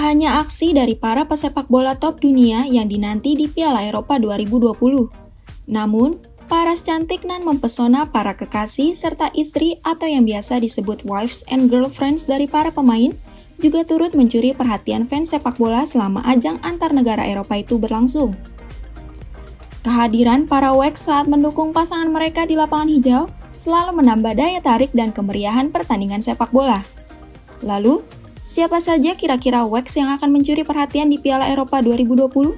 hanya aksi dari para pesepak bola top dunia yang dinanti di Piala Eropa 2020. Namun, paras cantik nan mempesona para kekasih serta istri atau yang biasa disebut wives and girlfriends dari para pemain juga turut mencuri perhatian fans sepak bola selama ajang antar negara Eropa itu berlangsung. Kehadiran para WEX saat mendukung pasangan mereka di lapangan hijau selalu menambah daya tarik dan kemeriahan pertandingan sepak bola. Lalu, siapa saja kira-kira WEX yang akan mencuri perhatian di Piala Eropa 2020?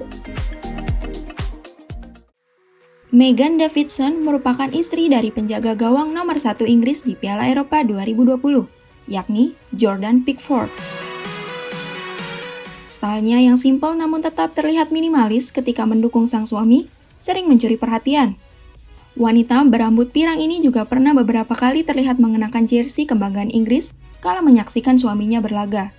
Megan Davidson merupakan istri dari penjaga gawang nomor 1 Inggris di Piala Eropa 2020, yakni Jordan Pickford. Stylenya yang simpel namun tetap terlihat minimalis ketika mendukung sang suami, sering mencuri perhatian. Wanita berambut pirang ini juga pernah beberapa kali terlihat mengenakan jersey kebanggaan Inggris kala menyaksikan suaminya berlaga.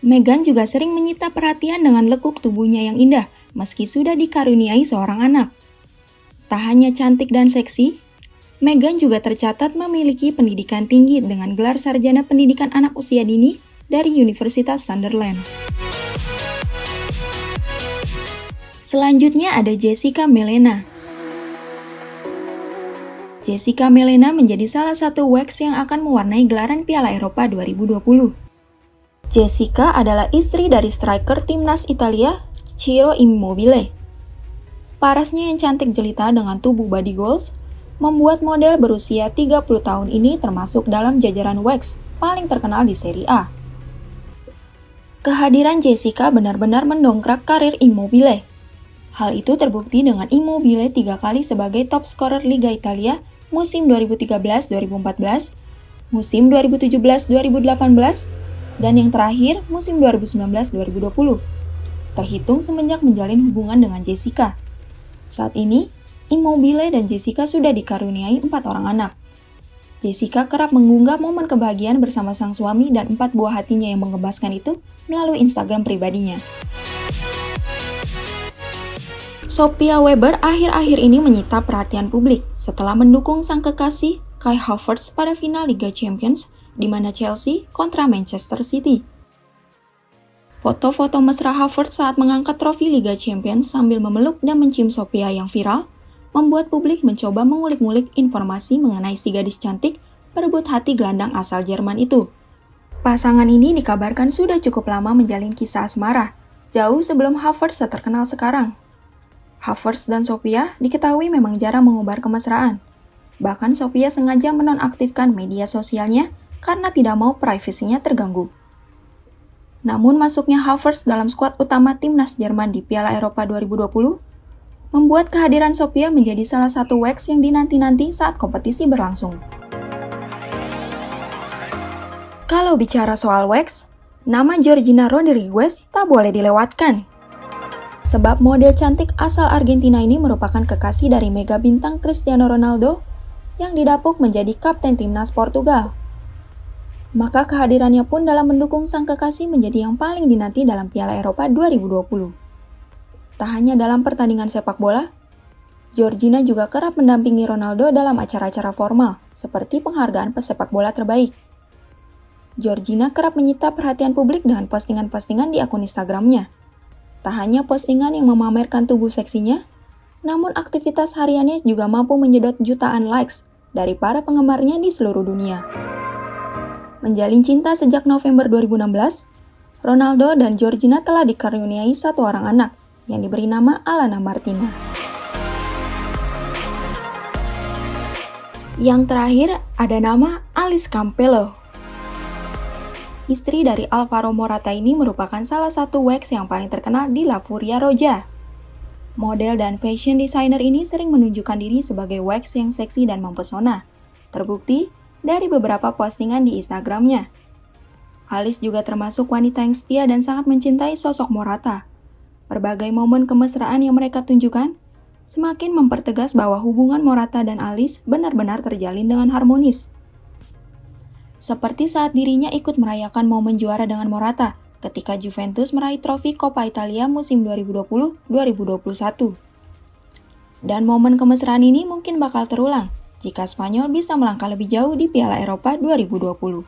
Meghan juga sering menyita perhatian dengan lekuk tubuhnya yang indah, meski sudah dikaruniai seorang anak. Tak hanya cantik dan seksi, Meghan juga tercatat memiliki pendidikan tinggi dengan gelar sarjana pendidikan anak usia dini dari Universitas Sunderland. Selanjutnya ada Jessica Melena. Jessica Melena menjadi salah satu WEX yang akan mewarnai gelaran Piala Eropa 2020. Jessica adalah istri dari striker timnas Italia, Ciro Immobile. Parasnya yang cantik jelita dengan tubuh body goals membuat model berusia 30 tahun ini termasuk dalam jajaran WEX paling terkenal di Serie A. Kehadiran Jessica benar-benar mendongkrak karir Immobile. Hal itu terbukti dengan Immobile 3 kali sebagai top scorer Liga Italia musim 2013-2014, musim 2017-2018, dan yang terakhir musim 2019-2020. Terhitung semenjak menjalin hubungan dengan Jessica. Saat ini, Immobile dan Jessica sudah dikaruniai 4 orang anak. Jessica kerap mengunggah momen kebahagiaan bersama sang suami dan 4 buah hatinya yang menggemaskan itu melalui Instagram pribadinya. Sophia Weber akhir-akhir ini menyita perhatian publik setelah mendukung sang kekasih Kai Havertz pada final Liga Champions di mana Chelsea kontra Manchester City. Foto-foto mesra Havertz saat mengangkat trofi Liga Champions sambil memeluk dan mencium Sophia yang viral membuat publik mencoba mengulik-ngulik informasi mengenai si gadis cantik berebut hati gelandang asal Jerman itu. Pasangan ini dikabarkan sudah cukup lama menjalin kisah asmara, jauh sebelum Havertz terkenal sekarang. Havertz dan Sophia diketahui memang jarang mengubar kemesraan. Bahkan Sophia sengaja menonaktifkan media sosialnya karena tidak mau privasinya terganggu. Namun masuknya Havertz dalam skuad utama timnas Jerman di Piala Eropa 2020 membuat kehadiran Sophia menjadi salah satu WEX yang dinanti-nanti saat kompetisi berlangsung. Kalau bicara soal WEX, nama Georgina Rodriguez tak boleh dilewatkan. Sebab model cantik asal Argentina ini merupakan kekasih dari mega bintang Cristiano Ronaldo yang didapuk menjadi kapten timnas Portugal. Maka kehadirannya pun dalam mendukung sang kekasih menjadi yang paling dinanti dalam Piala Eropa 2020. Tak hanya dalam pertandingan sepak bola, Georgina juga kerap mendampingi Ronaldo dalam acara-acara formal seperti penghargaan pesepak bola terbaik. Georgina kerap menyita perhatian publik dengan postingan-postingan di akun Instagramnya. Tak hanya postingan yang memamerkan tubuh seksinya, namun aktivitas hariannya juga mampu menyedot jutaan likes dari para penggemarnya di seluruh dunia. Menjalin cinta sejak November 2016, Ronaldo dan Georgina telah dikaruniai 1 orang anak yang diberi nama Alana Martina. Yang terakhir ada nama Alice Campello. Istri dari Alvaro Morata ini merupakan salah satu WEX yang paling terkenal di La Furia Roja. Model dan fashion designer ini sering menunjukkan diri sebagai WEX yang seksi dan mempesona. Terbukti dari beberapa postingan di Instagramnya. Alice juga termasuk wanita yang setia dan sangat mencintai sosok Morata. Berbagai momen kemesraan yang mereka tunjukkan semakin mempertegas bahwa hubungan Morata dan Alice benar-benar terjalin dengan harmonis. Seperti saat dirinya ikut merayakan momen juara dengan Morata ketika Juventus meraih trofi Coppa Italia musim 2020-2021. Dan momen kemesraan ini mungkin bakal terulang jika Spanyol bisa melangkah lebih jauh di Piala Eropa 2020.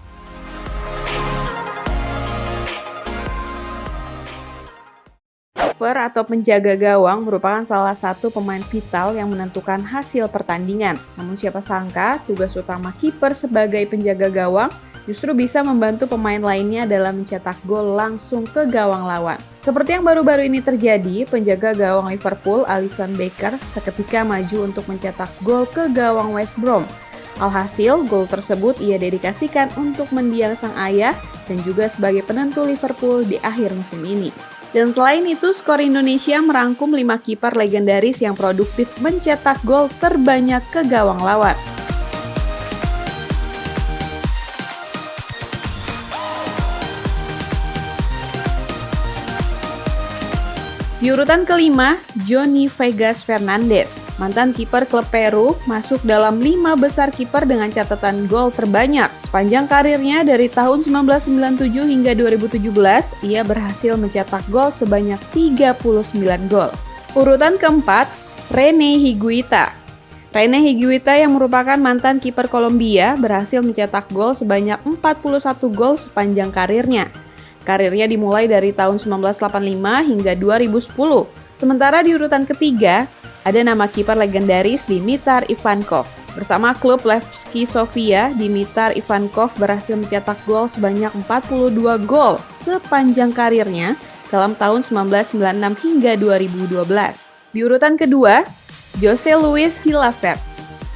Kiper atau penjaga gawang merupakan salah satu pemain vital yang menentukan hasil pertandingan. Namun siapa sangka, tugas utama kiper sebagai penjaga gawang justru bisa membantu pemain lainnya dalam mencetak gol langsung ke gawang lawan. Seperti yang baru-baru ini terjadi, penjaga gawang Liverpool, Alisson Becker, seketika maju untuk mencetak gol ke gawang West Brom. Alhasil, gol tersebut ia dedikasikan untuk mendiang sang ayah dan juga sebagai penentu Liverpool di akhir musim ini. Dan selain itu, skor Indonesia merangkum 5 kiper legendaris yang produktif mencetak gol terbanyak ke gawang lawan. Di urutan kelima, Johnny Vegas Fernandes, mantan kiper klub Peru, masuk dalam 5 besar kiper dengan catatan gol terbanyak. Sepanjang karirnya dari tahun 1997 hingga 2017, ia berhasil mencetak gol sebanyak 39 gol. Urutan keempat, Rene Higuita. Rene Higuita yang merupakan mantan kiper Kolombia berhasil mencetak gol sebanyak 41 gol sepanjang karirnya. Karirnya dimulai dari tahun 1985 hingga 2010. Sementara di urutan ketiga, ada nama kiper legendaris Dimitar Ivankov. Bersama klub Levski Sofia, Dimitar Ivankov berhasil mencetak gol sebanyak 42 gol sepanjang karirnya dalam tahun 1996 hingga 2012. Di urutan kedua, Jose Luis Hilafert.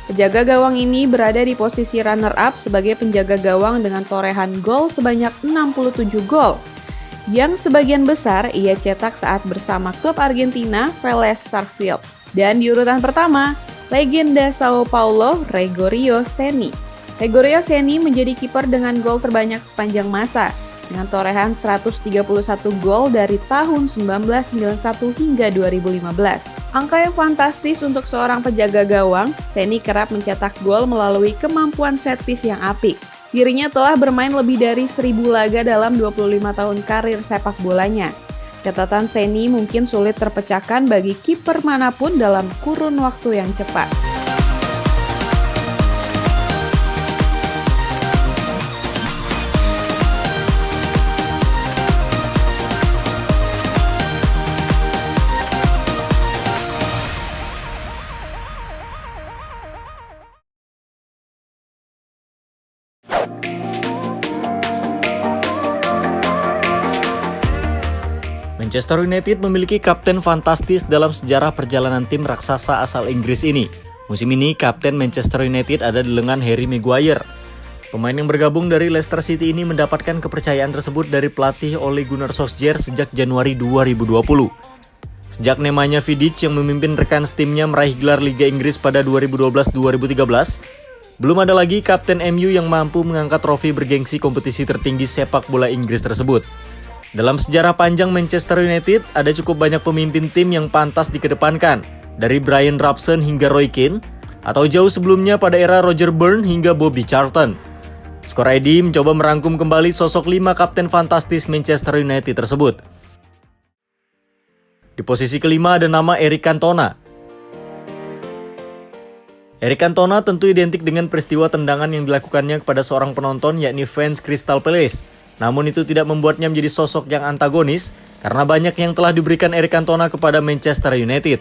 Penjaga gawang ini berada di posisi runner-up sebagai penjaga gawang dengan torehan gol sebanyak 67 gol, yang sebagian besar ia cetak saat bersama klub Argentina Vélez Sarsfield. Dan di urutan pertama, legenda Sao Paulo Gregorio Ceni. Gregorio Ceni menjadi kiper dengan gol terbanyak sepanjang masa, dengan torehan 131 gol dari tahun 1991 hingga 2015. Angka yang fantastis untuk seorang penjaga gawang, Ceni kerap mencetak gol melalui kemampuan set piece yang apik. Dirinya telah bermain lebih dari 1000 laga dalam 25 tahun karir sepak bolanya. Catatan Ceni mungkin sulit terpecahkan bagi kiper manapun dalam kurun waktu yang cepat. Manchester United memiliki kapten fantastis dalam sejarah perjalanan tim raksasa asal Inggris ini. Musim ini, kapten Manchester United ada di lengan Harry Maguire. Pemain yang bergabung dari Leicester City ini mendapatkan kepercayaan tersebut dari pelatih Ole Gunnar Solskjaer sejak Januari 2020. Sejak Nemanja Vidic yang memimpin rekan setimnya meraih gelar Liga Inggris pada 2012-2013, belum ada lagi kapten MU yang mampu mengangkat trofi bergengsi kompetisi tertinggi sepak bola Inggris tersebut. Dalam sejarah panjang Manchester United, ada cukup banyak pemimpin tim yang pantas dikedepankan, dari Brian Robson hingga Roy Keane, atau jauh sebelumnya pada era Roger Burn hingga Bobby Charlton. Skor ID mencoba merangkum kembali sosok 5 kapten fantastis Manchester United tersebut. Di posisi kelima ada nama Eric Cantona. Eric Cantona tentu identik dengan peristiwa tendangan yang dilakukannya kepada seorang penonton, yakni fans Crystal Palace. Namun itu tidak membuatnya menjadi sosok yang antagonis, karena banyak yang telah diberikan Eric Cantona kepada Manchester United.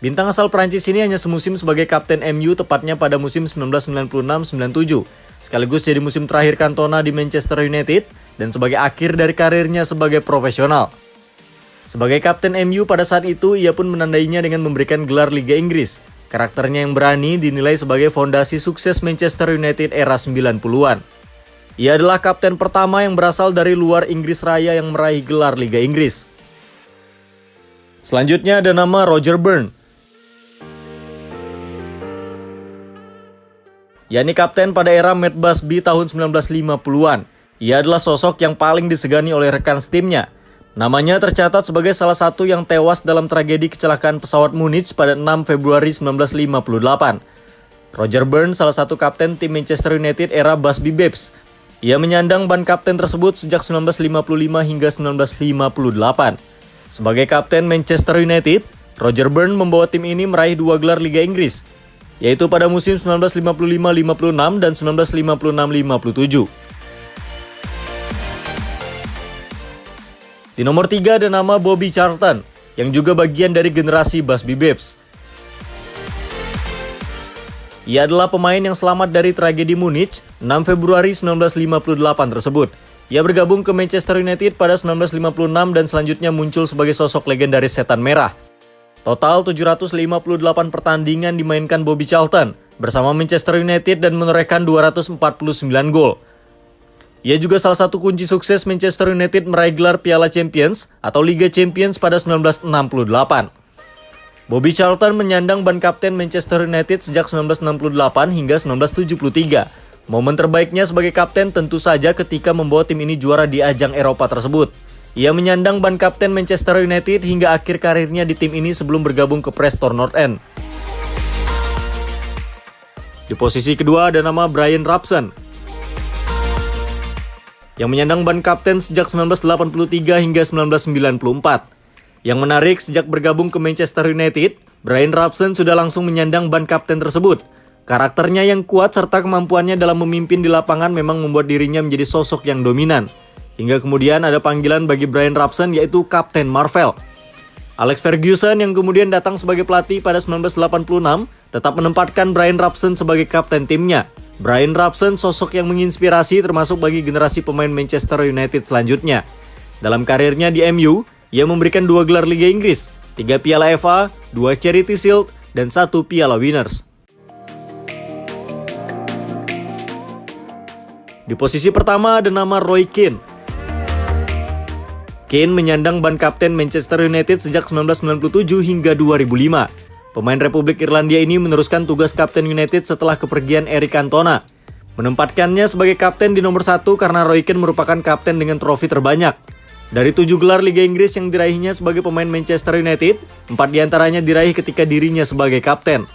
Bintang asal Prancis ini hanya semusim sebagai kapten MU, tepatnya pada musim 1996-97, sekaligus jadi musim terakhir Cantona di Manchester United, dan sebagai akhir dari karirnya sebagai profesional. Sebagai kapten MU pada saat itu, ia pun menandainya dengan memberikan gelar Liga Inggris. Karakternya yang berani dinilai sebagai fondasi sukses Manchester United era 90-an. Ia adalah kapten pertama yang berasal dari luar Inggris Raya yang meraih gelar Liga Inggris. Selanjutnya ada nama Roger Burn. yakni kapten pada era Matt Busby tahun 1950-an. Ia adalah sosok yang paling disegani oleh rekan setimnya. Namanya tercatat sebagai salah satu yang tewas dalam tragedi kecelakaan pesawat Munich pada 6 Februari 1958. Roger Burn salah satu kapten tim Manchester United era Busby Babes. Ia menyandang ban kapten tersebut sejak 1955 hingga 1958. Sebagai kapten Manchester United, Roger Burn membawa tim ini meraih 2 gelar Liga Inggris, yaitu pada musim 1955-56 dan 1956-57. Di nomor 3 ada nama Bobby Charlton. yang juga bagian dari generasi Busby Babes. Ia adalah pemain yang selamat dari tragedi Munich 6 Februari 1958 tersebut. Ia bergabung ke Manchester United pada 1956 dan selanjutnya muncul sebagai sosok legendaris Setan Merah. Total 758 pertandingan dimainkan Bobby Charlton bersama Manchester United dan menorehkan 249 gol. Ia juga salah satu kunci sukses Manchester United meraih gelar Piala Champions atau Liga Champions pada 1968. Bobby Charlton menyandang ban kapten Manchester United sejak 1968 hingga 1973. Momen terbaiknya sebagai kapten tentu saja ketika membawa tim ini juara di ajang Eropa tersebut. Ia menyandang ban kapten Manchester United hingga akhir karirnya di tim ini sebelum bergabung ke Preston North End. Di posisi kedua ada nama Brian Robson, yang menyandang ban kapten sejak 1983 hingga 1994. Yang menarik, sejak bergabung ke Manchester United, Brian Robson sudah langsung menyandang ban kapten tersebut. Karakternya yang kuat serta kemampuannya dalam memimpin di lapangan memang membuat dirinya menjadi sosok yang dominan. Hingga kemudian ada panggilan bagi Brian Robson yaitu Kapten Marvel. Alex Ferguson yang kemudian datang sebagai pelatih pada 1986 tetap menempatkan Brian Robson sebagai kapten timnya. Brian Robson sosok yang menginspirasi termasuk bagi generasi pemain Manchester United selanjutnya. Dalam karirnya di MU, ia memberikan 2 gelar Liga Inggris, 3 Piala FA, 2 Charity Shield, dan 1 Piala Winners. Di posisi pertama ada nama Roy Keane. Keane menyandang ban kapten Manchester United sejak 1997 hingga 2005. Pemain Republik Irlandia ini meneruskan tugas kapten United setelah kepergian Eric Cantona. Menempatkannya sebagai kapten di nomor 1 karena Roy Keane merupakan kapten dengan trofi terbanyak. Dari 7 gelar Liga Inggris yang diraihnya sebagai pemain Manchester United, 4 diantaranya diraih ketika dirinya sebagai kapten.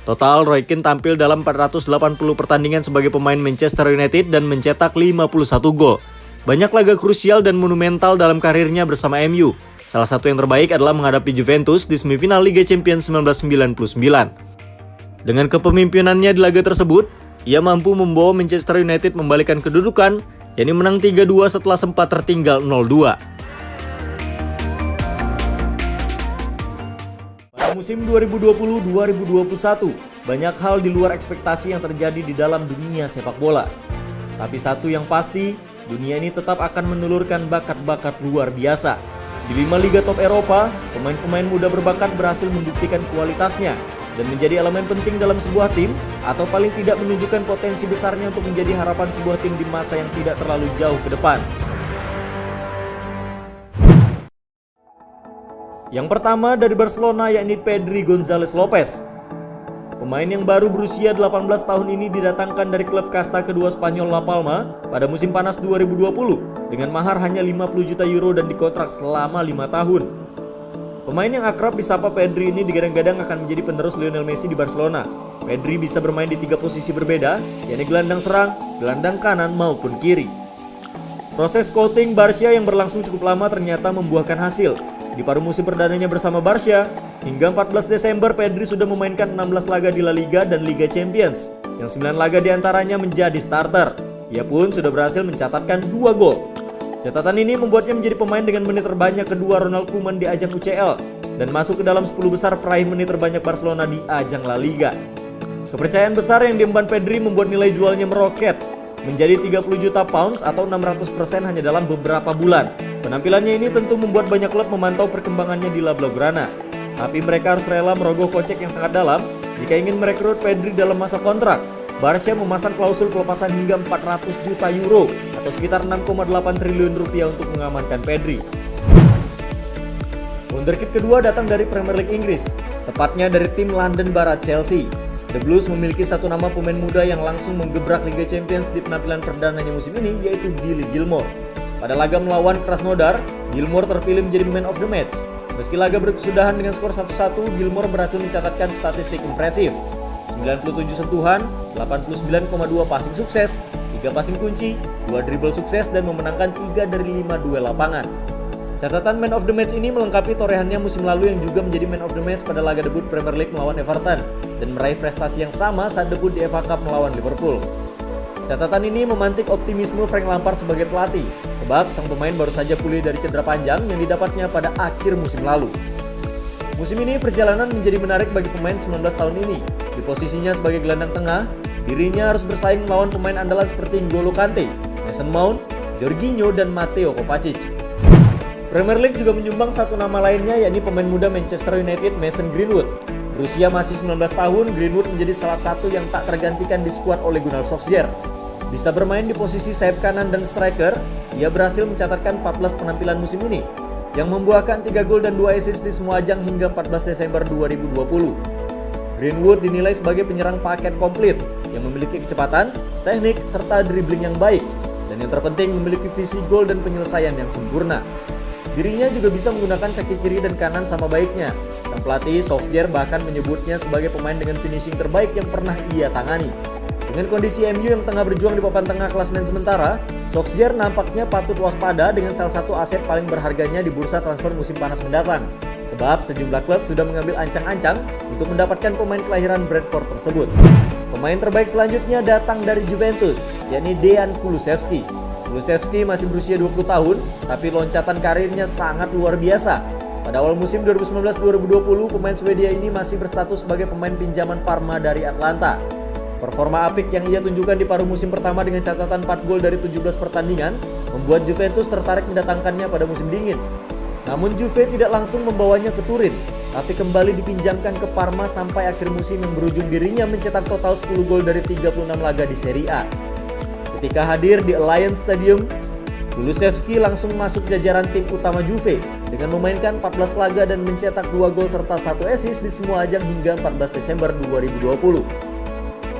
Total, Roy Keane tampil dalam 480 pertandingan sebagai pemain Manchester United dan mencetak 51 gol. Banyak laga krusial dan monumental dalam karirnya bersama MU. Salah satu yang terbaik adalah menghadapi Juventus di semifinal Liga Champions 1999. Dengan kepemimpinannya di laga tersebut, ia mampu membawa Manchester United membalikan kedudukan, yakni menang 3-2 setelah sempat tertinggal 0-2. Musim 2020-2021, banyak hal di luar ekspektasi yang terjadi di dalam dunia sepak bola. Tapi satu yang pasti, dunia ini tetap akan menelurkan bakat-bakat luar biasa. Di 5 liga top Eropa, pemain-pemain muda berbakat berhasil membuktikan kualitasnya dan menjadi elemen penting dalam sebuah tim, atau paling tidak menunjukkan potensi besarnya untuk menjadi harapan sebuah tim di masa yang tidak terlalu jauh ke depan. Yang pertama dari Barcelona yakni Pedri González Lopez. Pemain yang baru berusia 18 tahun ini didatangkan dari klub kasta kedua Spanyol La Palma pada musim panas 2020 dengan mahar hanya 50 juta euro dan dikontrak selama 5 tahun. Pemain yang akrab disapa Pedri ini digadang-gadang akan menjadi penerus Lionel Messi di Barcelona. Pedri bisa bermain di 3 posisi berbeda, yakni gelandang serang, gelandang kanan maupun kiri. Proses scouting Barca yang berlangsung cukup lama ternyata membuahkan hasil. Di paruh musim perdananya bersama Barca, hingga 14 Desember Pedri sudah memainkan 16 laga di La Liga dan Liga Champions, yang 9 laga diantaranya menjadi starter. Ia pun sudah berhasil mencatatkan 2 gol. Catatan ini membuatnya menjadi pemain dengan menit terbanyak kedua Ronald Koeman di ajang UCL dan masuk ke dalam 10 besar peraih menit terbanyak Barcelona di ajang La Liga. Kepercayaan besar yang diemban Pedri membuat nilai jualnya meroket menjadi 30 juta pounds atau 600% hanya dalam beberapa bulan. Penampilannya ini tentu membuat banyak klub memantau perkembangannya di La Blaugrana. Tapi mereka harus rela merogoh kocek yang sangat dalam jika ingin merekrut Pedri dalam masa kontrak. Barca memasang klausul pelepasan hingga 400 juta euro atau sekitar 6,8 triliun rupiah untuk mengamankan Pedri. Wonderkid kedua datang dari Premier League Inggris, tepatnya dari tim London Barat Chelsea. The Blues memiliki satu nama pemain muda yang langsung menggebrak Liga Champions di penampilan perdananya musim ini, yaitu Billy Gilmour. Pada laga melawan Krasnodar, Gilmour terpilih menjadi man of the match. Meski laga berkesudahan dengan skor 1-1, Gilmour berhasil mencatatkan statistik impresif. 97 sentuhan, 89,2 passing sukses, 3 passing kunci, 2 dribble sukses, dan memenangkan 3 dari 5 duel lapangan. Catatan man of the match ini melengkapi torehannya musim lalu yang juga menjadi man of the match pada laga debut Premier League melawan Everton dan meraih prestasi yang sama saat debut di FA Cup melawan Liverpool. Catatan ini memantik optimisme Frank Lampard sebagai pelatih, sebab sang pemain baru saja pulih dari cedera panjang yang didapatnya pada akhir musim lalu. Musim ini perjalanan menjadi menarik bagi pemain 19 tahun ini. Di posisinya sebagai gelandang tengah, dirinya harus bersaing melawan pemain andalan seperti N'Golo Kante, Mason Mount, Jorginho, dan Mateo Kovacic. Premier League juga menyumbang satu nama lainnya, yakni pemain muda Manchester United Mason Greenwood. Berusia masih 19 tahun, Greenwood menjadi salah satu yang tak tergantikan di skuad Ole Gunnar Solskjaer. Bisa bermain di posisi sayap kanan dan striker, ia berhasil mencatatkan 14 penampilan musim ini, yang membuahkan 3 gol dan 2 assist di semua ajang hingga 14 Desember 2020. Greenwood dinilai sebagai penyerang paket komplit yang memiliki kecepatan, teknik, serta dribbling yang baik, dan yang terpenting memiliki visi gol dan penyelesaian yang sempurna. Dirinya juga bisa menggunakan kaki kiri dan kanan sama baiknya. Sang pelatih Solskjaer bahkan menyebutnya sebagai pemain dengan finishing terbaik yang pernah ia tangani. Dengan kondisi MU yang tengah berjuang di papan tengah klasemen sementara, Solskjaer nampaknya patut waspada dengan salah satu aset paling berharganya di bursa transfer musim panas mendatang. Sebab sejumlah klub sudah mengambil ancang-ancang untuk mendapatkan pemain kelahiran Bradford tersebut. Pemain terbaik selanjutnya datang dari Juventus, yakni Dejan Kulusevski. Kulusevski masih berusia 20 tahun, tapi loncatan karirnya sangat luar biasa. Pada awal musim 2019-2020, pemain Swedia ini masih berstatus sebagai pemain pinjaman Parma dari Atlanta. Performa apik yang ia tunjukkan di paruh musim pertama dengan catatan 4 gol dari 17 pertandingan membuat Juventus tertarik mendatangkannya pada musim dingin. Namun Juve tidak langsung membawanya ke Turin, tapi kembali dipinjamkan ke Parma sampai akhir musim yang berujung dirinya mencetak total 10 gol dari 36 laga di Serie A. Ketika hadir di Allianz Stadium, Kulusevski langsung masuk jajaran tim utama Juve dengan memainkan 14 laga dan mencetak 2 gol serta 1 assist di semua ajang hingga 14 Desember 2020.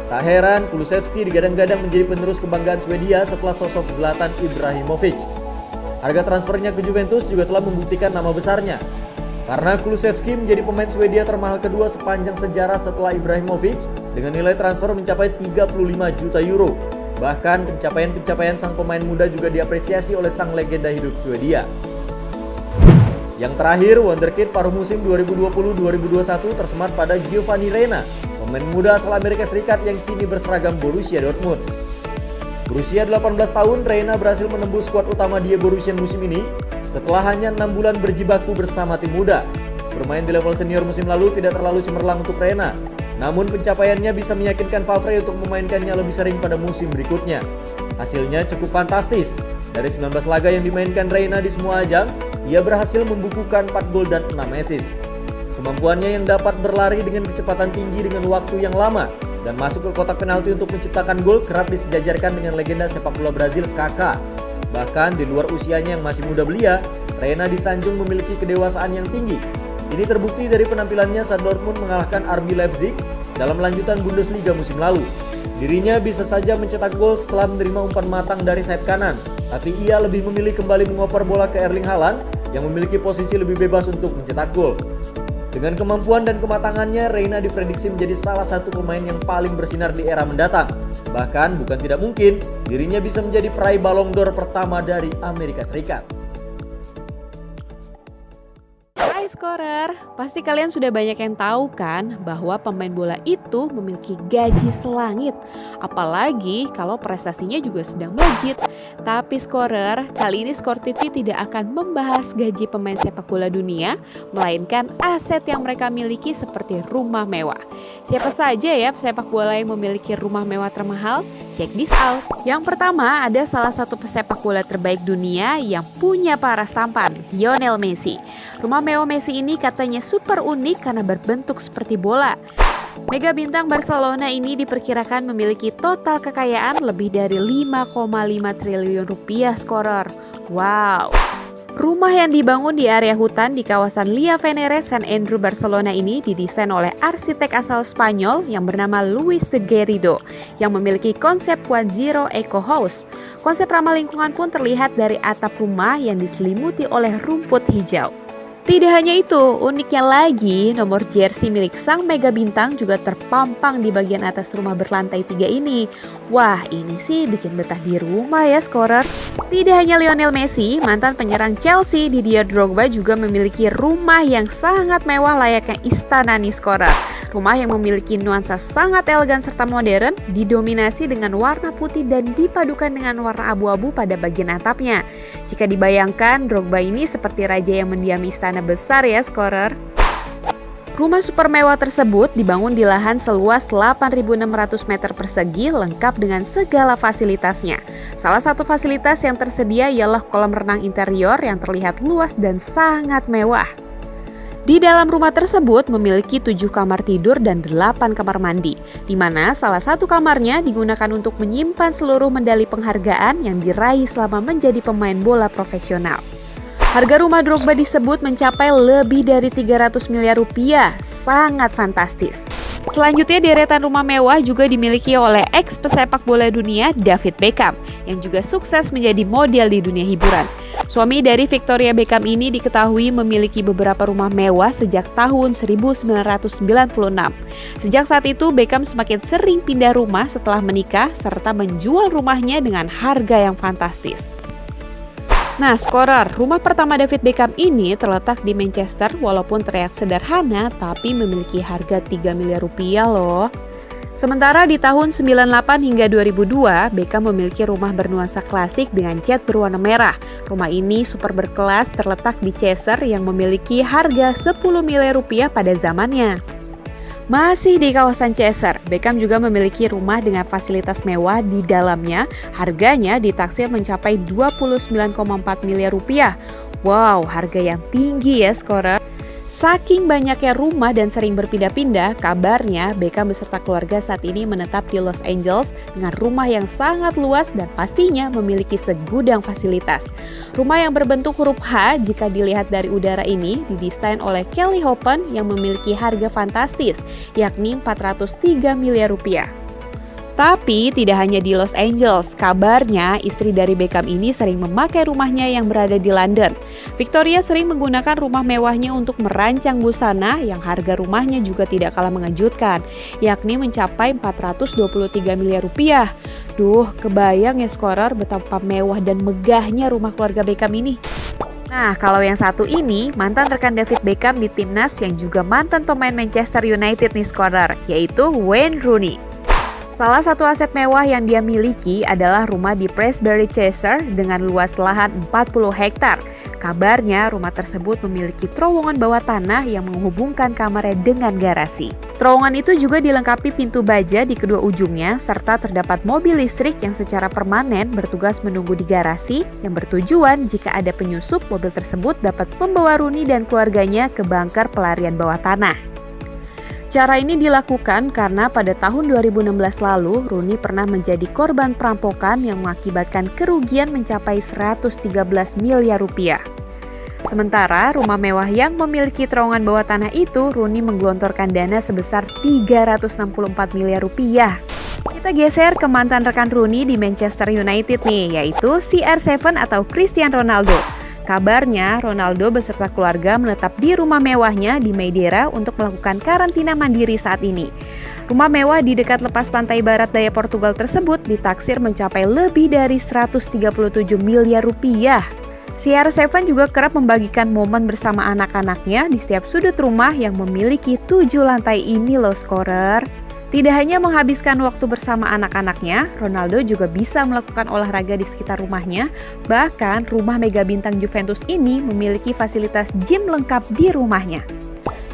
Tak heran, Kulusevski digadang-gadang menjadi penerus kebanggaan Swedia setelah sosok Zlatan Ibrahimovic. Harga transfernya ke Juventus juga telah membuktikan nama besarnya. Karena Kulusevski menjadi pemain Swedia termahal kedua sepanjang sejarah setelah Ibrahimovic dengan nilai transfer mencapai 35 juta euro. Bahkan pencapaian-pencapaian sang pemain muda juga diapresiasi oleh sang legenda hidup Swedia. Yang terakhir, wonderkid paruh musim 2020-2021 tersemat pada Giovanni Reyna, pemain muda asal Amerika Serikat yang kini berseragam Borussia Dortmund. Berusia 18 tahun, Reyna berhasil menembus skuad utama Die Borussia musim ini setelah hanya 6 bulan berjibaku bersama tim muda. Bermain di level senior musim lalu tidak terlalu cemerlang untuk Reyna, namun pencapaiannya bisa meyakinkan Favre untuk memainkannya lebih sering pada musim berikutnya. Hasilnya cukup fantastis. Dari 19 laga yang dimainkan Reyna di semua ajang, ia berhasil membukukan 4 gol dan 6 assist. Kemampuannya yang dapat berlari dengan kecepatan tinggi dengan waktu yang lama dan masuk ke kotak penalti untuk menciptakan gol kerap disejajarkan dengan legenda sepak bola Brazil Kaká. Bahkan di luar usianya yang masih muda belia, Reyna disanjung memiliki kedewasaan yang tinggi. Ini terbukti dari penampilannya saat Dortmund mengalahkan RB Leipzig dalam lanjutan Bundesliga musim lalu. Dirinya bisa saja mencetak gol setelah menerima umpan matang dari sayap kanan, tapi ia lebih memilih kembali mengoper bola ke Erling Haaland yang memiliki posisi lebih bebas untuk mencetak gol. Dengan kemampuan dan kematangannya, Reyna diprediksi menjadi salah satu pemain yang paling bersinar di era mendatang. Bahkan bukan tidak mungkin, dirinya bisa menjadi peraih Ballon d'Or pertama dari Amerika Serikat. Hai Scorer, pasti kalian sudah banyak yang tahu kan bahwa pemain bola itu memiliki gaji selangit. Apalagi kalau prestasinya juga sedang melejit. Tapi Scorer, kali ini Skor TV tidak akan membahas gaji pemain sepak bola dunia, melainkan aset yang mereka miliki seperti rumah mewah. Siapa saja ya pesepak bola yang memiliki rumah mewah termahal? Check this out. Yang pertama, ada salah satu pesepak bola terbaik dunia yang punya paras tampan, Lionel Messi. Rumah mewah Messi ini katanya super unik karena berbentuk seperti bola. Mega bintang Barcelona ini diperkirakan memiliki total kekayaan lebih dari 5,5 triliun rupiah Scorer. Wow. Rumah yang dibangun di area hutan di kawasan Lia Venere, San Andrew, Barcelona ini didesain oleh arsitek asal Spanyol yang bernama Luis de Garrido yang memiliki konsep Quad Zero Eco House. Konsep ramah lingkungan pun terlihat dari atap rumah yang diselimuti oleh rumput hijau. Tidak hanya itu, uniknya lagi, nomor jersey milik sang mega bintang juga terpampang di bagian atas rumah berlantai 3 ini. Wah, ini sih bikin betah di rumah ya Scorer. Tidak hanya Lionel Messi, mantan penyerang Chelsea Didier Drogba juga memiliki rumah yang sangat mewah layaknya istana nih Scorer. Rumah yang memiliki nuansa sangat elegan serta modern, didominasi dengan warna putih dan dipadukan dengan warna abu-abu pada bagian atapnya. Jika dibayangkan, Drogba ini seperti raja yang mendiami istana besar ya Scorer. Rumah super mewah tersebut dibangun di lahan seluas 8.600 meter persegi lengkap dengan segala fasilitasnya. Salah satu fasilitas yang tersedia ialah kolam renang interior yang terlihat luas dan sangat mewah. Di dalam rumah tersebut memiliki 7 kamar tidur dan 8 kamar mandi, di mana salah satu kamarnya digunakan untuk menyimpan seluruh medali penghargaan yang diraih selama menjadi pemain bola profesional. Harga rumah Drogba disebut mencapai lebih dari 300 miliar rupiah, sangat fantastis. Selanjutnya deretan rumah mewah juga dimiliki oleh ex pesepak bola dunia David Beckham yang juga sukses menjadi model di dunia hiburan. Suami dari Victoria Beckham ini diketahui memiliki beberapa rumah mewah sejak tahun 1996. Sejak saat itu Beckham semakin sering pindah rumah setelah menikah serta menjual rumahnya dengan harga yang fantastis. Nah, Scorer, rumah pertama David Beckham ini terletak di Manchester walaupun terlihat sederhana tapi memiliki harga 3 miliar rupiah loh. Sementara di tahun 98 hingga 2002, Beckham memiliki rumah bernuansa klasik dengan cat berwarna merah. Rumah ini super berkelas terletak di Cheshire yang memiliki harga 10 miliar rupiah pada zamannya. Masih di kawasan Cheshire, Beckham juga memiliki rumah dengan fasilitas mewah di dalamnya. Harganya ditaksir mencapai 29,4 miliar rupiah. Wow, harga yang tinggi ya, Scorer. Saking banyaknya rumah dan sering berpindah-pindah, kabarnya Beckham beserta keluarga saat ini menetap di Los Angeles dengan rumah yang sangat luas dan pastinya memiliki segudang fasilitas. Rumah yang berbentuk huruf H jika dilihat dari udara ini didesain oleh Kelly Hoppen yang memiliki harga fantastis, yakni 403 miliar rupiah. Tapi tidak hanya di Los Angeles, kabarnya istri dari Beckham ini sering memakai rumahnya yang berada di London. Victoria sering menggunakan rumah mewahnya untuk merancang busana yang harga rumahnya juga tidak kalah mengejutkan, yakni mencapai 423 miliar rupiah. Duh, kebayang ya Scorer betapa mewah dan megahnya rumah keluarga Beckham ini. Nah, kalau yang satu ini, mantan rekan David Beckham di timnas yang juga mantan pemain Manchester United nih Scorer, yaitu Wayne Rooney. Salah satu aset mewah yang dia miliki adalah rumah di Prestbury, Cheshire dengan luas lahan 40 hektar. Kabarnya rumah tersebut memiliki terowongan bawah tanah yang menghubungkan kamarnya dengan garasi. Terowongan itu juga dilengkapi pintu baja di kedua ujungnya serta terdapat mobil listrik yang secara permanen bertugas menunggu di garasi yang bertujuan jika ada penyusup mobil tersebut dapat membawa Rooney dan keluarganya ke bunker pelarian bawah tanah. Cara ini dilakukan karena pada tahun 2016 lalu, Rooney pernah menjadi korban perampokan yang mengakibatkan kerugian mencapai 113 miliar rupiah. Sementara rumah mewah yang memiliki terowongan bawah tanah itu, Rooney menggelontorkan dana sebesar 364 miliar rupiah. Kita geser ke mantan rekan Rooney di Manchester United nih, yaitu CR7 atau Cristiano Ronaldo. Kabarnya, Ronaldo beserta keluarga menetap di rumah mewahnya di Madeira untuk melakukan karantina mandiri saat ini. Rumah mewah di dekat lepas pantai barat daya Portugal tersebut ditaksir mencapai lebih dari 137 miliar rupiah. CR7 juga kerap membagikan momen bersama anak-anaknya di setiap sudut rumah yang memiliki 7 lantai ini loh Scorer. Tidak hanya menghabiskan waktu bersama anak-anaknya, Ronaldo juga bisa melakukan olahraga di sekitar rumahnya. Bahkan, rumah mega bintang Juventus ini memiliki fasilitas gym lengkap di rumahnya.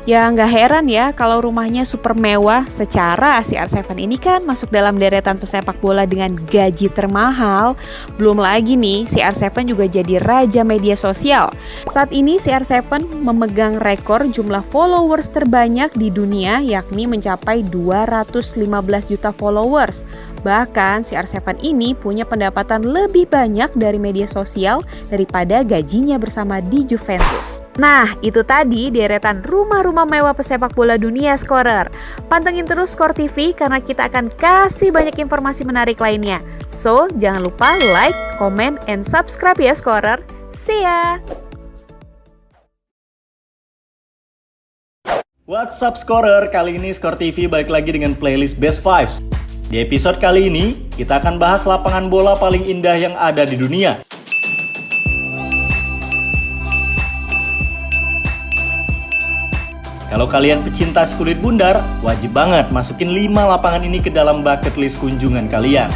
Ya nggak heran ya kalau rumahnya super mewah, secara CR7 ini kan masuk dalam deretan pesepak bola dengan gaji termahal. Belum lagi nih, CR7 juga jadi raja media sosial. Saat ini CR7 memegang rekor jumlah followers terbanyak di dunia, yakni mencapai 215 juta followers. Bahkan CR7 ini punya pendapatan lebih banyak dari media sosial daripada gajinya bersama di Juventus. Nah, itu tadi deretan rumah-rumah mewah pesepak bola dunia Scorer. Pantengin terus Skor TV karena kita akan kasih banyak informasi menarik lainnya. So, jangan lupa like, comment, and subscribe ya Scorer. See ya! What's up Scorer? Kali ini Skor TV balik lagi dengan playlist Best Fives. Di episode kali ini, kita akan bahas lapangan bola paling indah yang ada di dunia. Kalau kalian pecinta si kulit bundar, wajib banget masukin 5 lapangan ini ke dalam bucket list kunjungan kalian.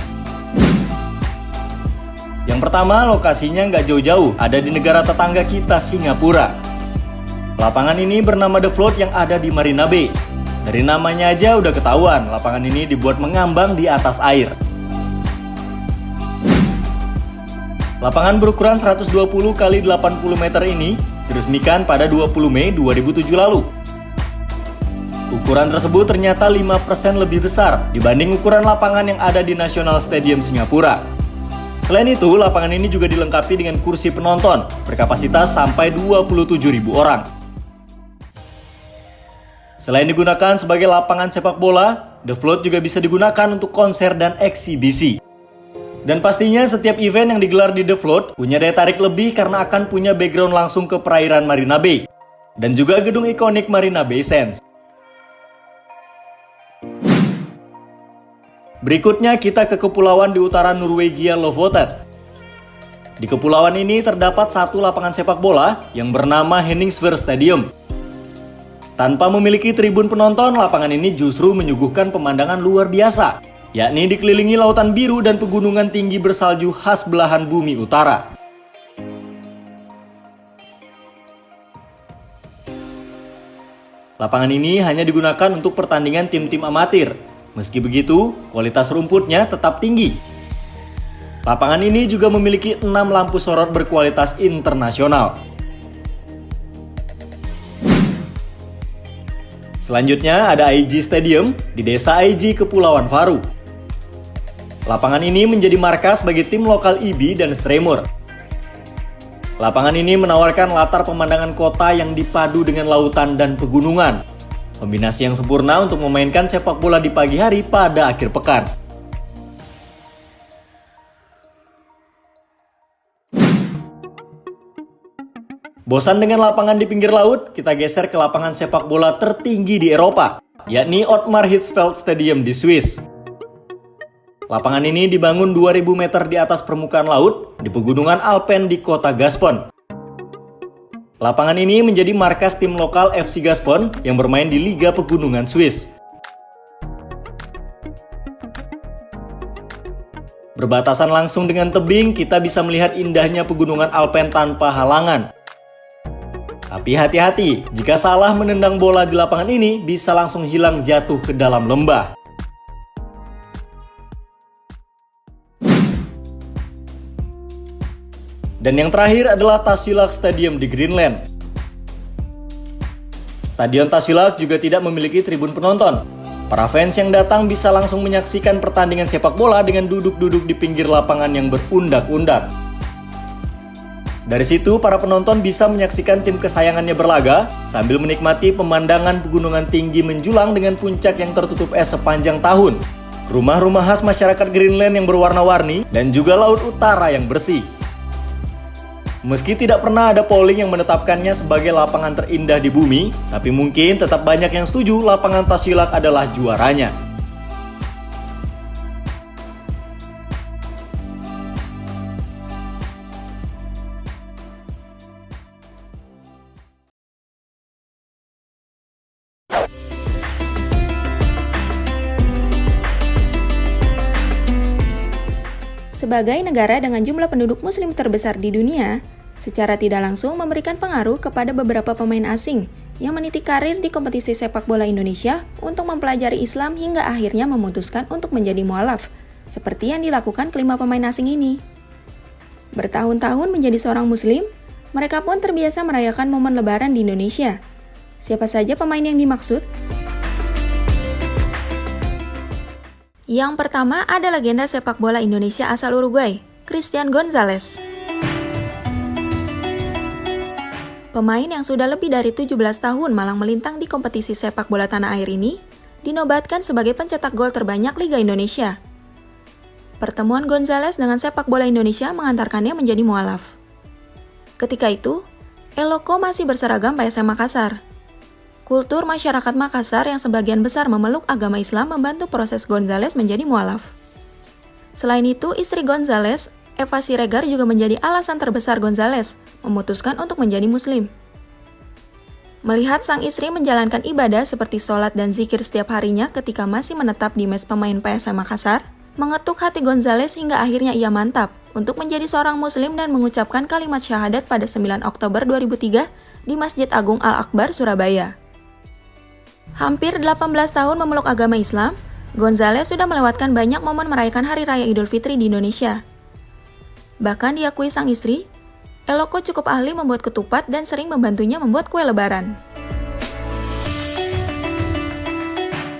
Yang pertama, lokasinya nggak jauh-jauh, ada di negara tetangga kita, Singapura. Lapangan ini bernama The Float yang ada di Marina Bay. Dari namanya aja udah ketahuan, lapangan ini dibuat mengambang di atas air. Lapangan berukuran 120 x 80 meter ini diresmikan pada 20 Mei 2007 lalu. Ukuran tersebut ternyata 5% lebih besar dibanding ukuran lapangan yang ada di National Stadium Singapura. Selain itu, lapangan ini juga dilengkapi dengan kursi penonton berkapasitas sampai 27.000 orang. Selain digunakan sebagai lapangan sepak bola, The Float juga bisa digunakan untuk konser dan eksibisi. Dan pastinya setiap event yang digelar di The Float punya daya tarik lebih karena akan punya background langsung ke perairan Marina Bay dan juga gedung ikonik Marina Bay Sands. Berikutnya kita ke kepulauan di utara Norwegia, Lofoten. Di kepulauan ini terdapat satu lapangan sepak bola yang bernama Henningsvær Stadium. Tanpa memiliki tribun penonton, lapangan ini justru menyuguhkan pemandangan luar biasa, yakni dikelilingi lautan biru dan pegunungan tinggi bersalju khas belahan bumi utara. Lapangan ini hanya digunakan untuk pertandingan tim-tim amatir. Meski begitu, kualitas rumputnya tetap tinggi. Lapangan ini juga memiliki 6 lampu sorot berkualitas internasional. Selanjutnya ada IG Stadium di desa IG, Kepulauan Faroe. Lapangan ini menjadi markas bagi tim lokal IB dan Streymour. Lapangan ini menawarkan latar pemandangan kota yang dipadu dengan lautan dan pegunungan. Kombinasi yang sempurna untuk memainkan sepak bola di pagi hari pada akhir pekan. Bosan dengan lapangan di pinggir laut, kita geser ke lapangan sepak bola tertinggi di Eropa, yakni Otmar Hitzfeld Stadium di Swiss. Lapangan ini dibangun 2000 meter di atas permukaan laut di pegunungan Alpen di kota Gaspon. Lapangan ini menjadi markas tim lokal FC Gaspon yang bermain di Liga Pegunungan Swiss. Berbatasan langsung dengan tebing, kita bisa melihat indahnya pegunungan Alpen tanpa halangan. Tapi hati-hati, jika salah menendang bola di lapangan ini, bisa langsung hilang jatuh ke dalam lembah. Dan yang terakhir adalah Tasiilaq Stadium di Greenland. Stadion Tasiilaq juga tidak memiliki tribun penonton. Para fans yang datang bisa langsung menyaksikan pertandingan sepak bola dengan duduk-duduk di pinggir lapangan yang berundak-undak. Dari situ, para penonton bisa menyaksikan tim kesayangannya berlaga sambil menikmati pemandangan pegunungan tinggi menjulang dengan puncak yang tertutup es sepanjang tahun, rumah-rumah khas masyarakat Greenland yang berwarna-warni, dan juga laut utara yang bersih. Meski tidak pernah ada polling yang menetapkannya sebagai lapangan terindah di bumi, tapi mungkin tetap banyak yang setuju lapangan Tasiilaq adalah juaranya. Sebagai negara dengan jumlah penduduk muslim terbesar di dunia, secara tidak langsung memberikan pengaruh kepada beberapa pemain asing yang meniti karir di kompetisi sepak bola Indonesia untuk mempelajari Islam hingga akhirnya memutuskan untuk menjadi mualaf, seperti yang dilakukan kelima pemain asing ini. Bertahun-tahun menjadi seorang muslim, mereka pun terbiasa merayakan momen lebaran di Indonesia. Siapa saja pemain yang dimaksud? Yang pertama ada legenda sepak bola Indonesia asal Uruguay, Christian Gonzalez. Pemain yang sudah lebih dari 17 tahun malang melintang di kompetisi sepak bola tanah air ini, dinobatkan sebagai pencetak gol terbanyak Liga Indonesia. Pertemuan Gonzalez dengan sepak bola Indonesia mengantarkannya menjadi mualaf. Ketika itu, Eloko masih berseragam PSM Makassar. Kultur masyarakat Makassar yang sebagian besar memeluk agama Islam membantu proses Gonzalez menjadi mualaf. Selain itu, istri Gonzalez, Eva Siregar juga menjadi alasan terbesar Gonzalez memutuskan untuk menjadi muslim. Melihat sang istri menjalankan ibadah seperti sholat dan zikir setiap harinya ketika masih menetap di mes pemain PSM Makassar, mengetuk hati Gonzalez hingga akhirnya ia mantap untuk menjadi seorang muslim dan mengucapkan kalimat syahadat pada 9 Oktober 2003 di Masjid Agung Al-Akbar, Surabaya. Hampir 18 tahun memeluk agama Islam, Gonzales sudah melewatkan banyak momen merayakan Hari Raya Idul Fitri di Indonesia. Bahkan diakui sang istri, Eloko cukup ahli membuat ketupat dan sering membantunya membuat kue lebaran.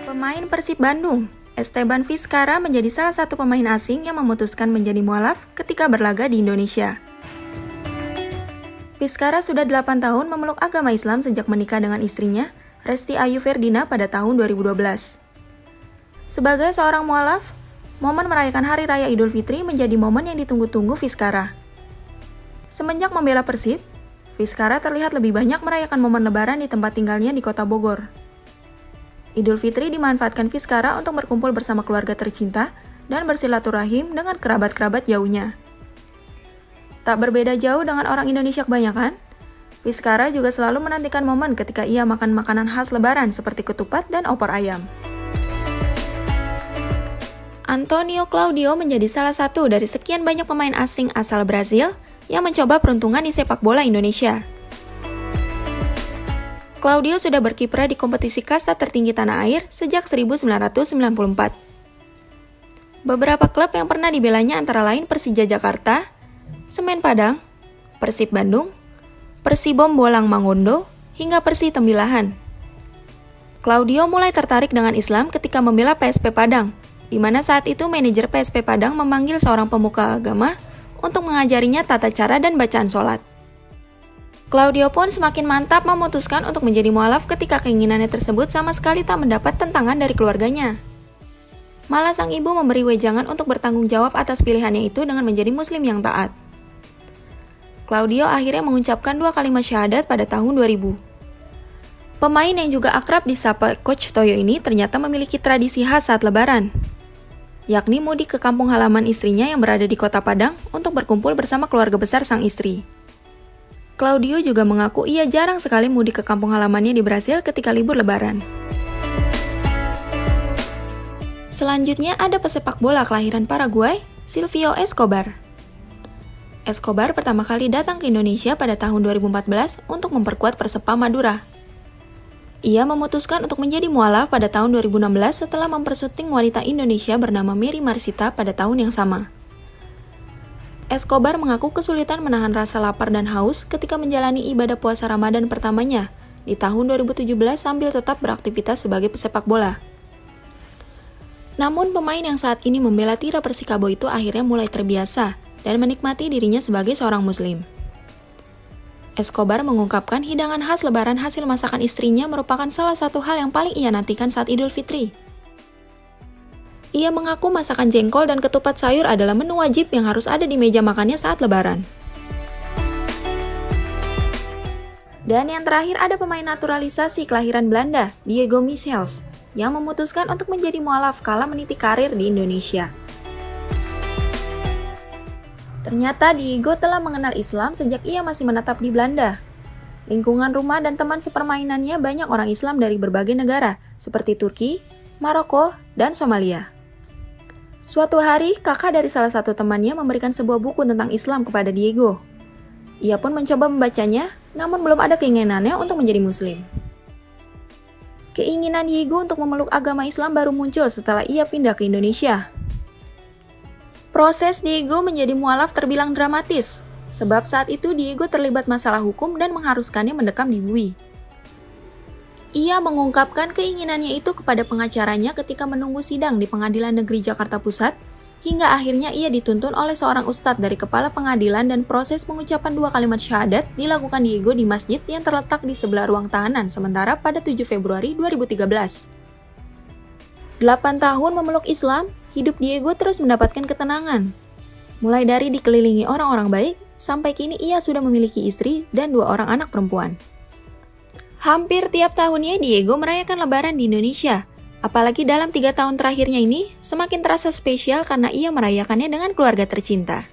Pemain Persib Bandung, Esteban Vizcara menjadi salah satu pemain asing yang memutuskan menjadi mualaf ketika berlaga di Indonesia. Vizcara sudah 8 tahun memeluk agama Islam sejak menikah dengan istrinya, Resti Ayu Ferdina pada tahun 2012. Sebagai seorang mualaf, momen merayakan Hari Raya Idul Fitri menjadi momen yang ditunggu-tunggu Vizcara. Semenjak membela Persib, Vizcara terlihat lebih banyak merayakan momen lebaran di tempat tinggalnya di Kota Bogor. Idul Fitri dimanfaatkan Vizcara untuk berkumpul bersama keluarga tercinta dan bersilaturahim dengan kerabat-kerabat jauhnya. Tak berbeda jauh dengan orang Indonesia kebanyakan, Vizcara juga selalu menantikan momen ketika ia makan makanan khas lebaran seperti ketupat dan opor ayam. Antonio Claudio menjadi salah satu dari sekian banyak pemain asing asal Brazil yang mencoba peruntungan di sepak bola Indonesia. Claudio sudah berkiprah di kompetisi kasta tertinggi tanah air sejak 1994. Beberapa klub yang pernah dibelanya antara lain Persija Jakarta, Semen Padang, Persib Bandung, Persibom Bolang Mangondo, hingga Persi Tembilahan. Claudio mulai tertarik dengan Islam ketika membela PSP Padang, di mana saat itu manajer PSP Padang memanggil seorang pemuka agama untuk mengajarinya tata cara dan bacaan sholat. Claudio pun semakin mantap memutuskan untuk menjadi mualaf ketika keinginannya tersebut sama sekali tak mendapat tentangan dari keluarganya. Malah sang ibu memberi wejangan untuk bertanggung jawab atas pilihannya itu dengan menjadi muslim yang taat. Claudio akhirnya mengucapkan 2 kalimat syahadat pada tahun 2000. Pemain yang juga akrab disapa Coach Toyo ini ternyata memiliki tradisi khas saat lebaran, yakni mudik ke kampung halaman istrinya yang berada di Kota Padang untuk berkumpul bersama keluarga besar sang istri. Claudio juga mengaku ia jarang sekali mudik ke kampung halamannya di Brasil ketika libur lebaran. Selanjutnya ada pesepak bola kelahiran Paraguay, Silvio Escobar. Escobar pertama kali datang ke Indonesia pada tahun 2014 untuk memperkuat Persepa Madura. Ia memutuskan untuk menjadi mualaf pada tahun 2016 setelah mempersuting wanita Indonesia bernama Mary Marsita pada tahun yang sama. Escobar mengaku kesulitan menahan rasa lapar dan haus ketika menjalani ibadah puasa Ramadan pertamanya di tahun 2017 sambil tetap beraktivitas sebagai pesepak bola. Namun pemain yang saat ini membela Tira Persikabo itu akhirnya mulai terbiasa dan menikmati dirinya sebagai seorang muslim. Escobar mengungkapkan hidangan khas lebaran hasil masakan istrinya merupakan salah satu hal yang paling ia nantikan saat Idul Fitri. Ia mengaku masakan jengkol dan ketupat sayur adalah menu wajib yang harus ada di meja makannya saat lebaran. Dan yang terakhir ada pemain naturalisasi kelahiran Belanda, Diego Michels, yang memutuskan untuk menjadi mualaf kala meniti karir di Indonesia. Ternyata Diego telah mengenal Islam sejak ia masih menetap di Belanda. Lingkungan rumah dan teman sepermainannya banyak orang Islam dari berbagai negara, seperti Turki, Maroko, dan Somalia. Suatu hari, kakak dari salah satu temannya memberikan sebuah buku tentang Islam kepada Diego. Ia pun mencoba membacanya, namun belum ada keinginannya untuk menjadi muslim. Keinginan Diego untuk memeluk agama Islam baru muncul setelah ia pindah ke Indonesia. Proses Diego menjadi mualaf terbilang dramatis, sebab saat itu Diego terlibat masalah hukum dan mengharuskannya mendekam di bui. Ia mengungkapkan keinginannya itu kepada pengacaranya ketika menunggu sidang di Pengadilan Negeri Jakarta Pusat, hingga akhirnya ia dituntun oleh seorang ustadz dari kepala pengadilan dan proses pengucapan 2 kalimat syahadat dilakukan Diego di masjid yang terletak di sebelah ruang tahanan sementara pada 7 Februari 2013. 8 tahun memeluk Islam, hidup Diego terus mendapatkan ketenangan. Mulai dari dikelilingi orang-orang baik, sampai kini ia sudah memiliki istri dan 2 orang anak perempuan. Hampir tiap tahunnya Diego merayakan lebaran di Indonesia. Apalagi dalam 3 tahun terakhirnya ini, semakin terasa spesial karena ia merayakannya dengan keluarga tercinta.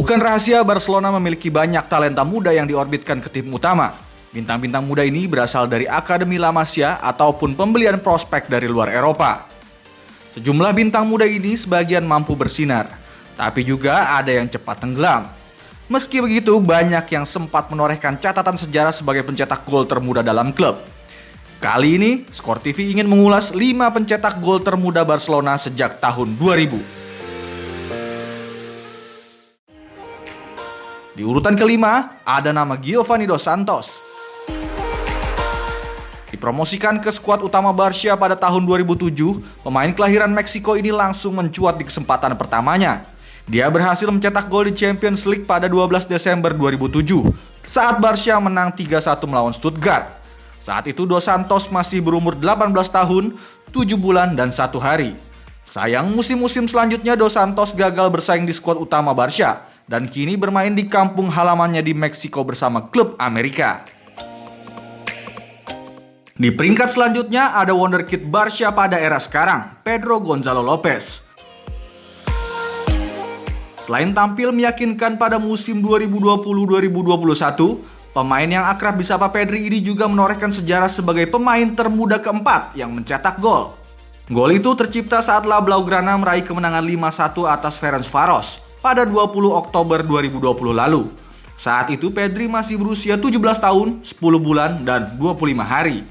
Bukan rahasia Barcelona memiliki banyak talenta muda yang diorbitkan ke tim utama. Bintang-bintang muda ini berasal dari Akademi La Masia ataupun pembelian prospek dari luar Eropa. Sejumlah bintang muda ini sebagian mampu bersinar, tapi juga ada yang cepat tenggelam. Meski begitu, banyak yang sempat menorehkan catatan sejarah sebagai pencetak gol termuda dalam klub. Kali ini, Skor TV ingin mengulas 5 pencetak gol termuda Barcelona sejak tahun 2000. Di urutan kelima, ada nama Giovanni dos Santos. Dipromosikan ke skuad utama Barca pada tahun 2007, pemain kelahiran Meksiko ini langsung mencuat di kesempatan pertamanya. Dia berhasil mencetak gol di Champions League pada 12 Desember 2007 saat Barca menang 3-1 melawan Stuttgart. Saat itu Dos Santos masih berumur 18 tahun, 7 bulan dan 1 hari. Sayang musim-musim selanjutnya Dos Santos gagal bersaing di skuad utama Barca dan kini bermain di kampung halamannya di Meksiko bersama klub Amerika. Di peringkat selanjutnya ada wonderkid Barca pada era sekarang, Pedro Gonzalo Lopez. Selain tampil meyakinkan pada musim 2020-2021, pemain yang akrab disapa Pedri ini juga menorehkan sejarah sebagai pemain termuda keempat yang mencetak gol. Gol itu tercipta saat La Blaugrana meraih kemenangan 5-1 atas Ferencváros pada 20 Oktober 2020 lalu. Saat itu Pedri masih berusia 17 tahun, 10 bulan, dan 25 hari.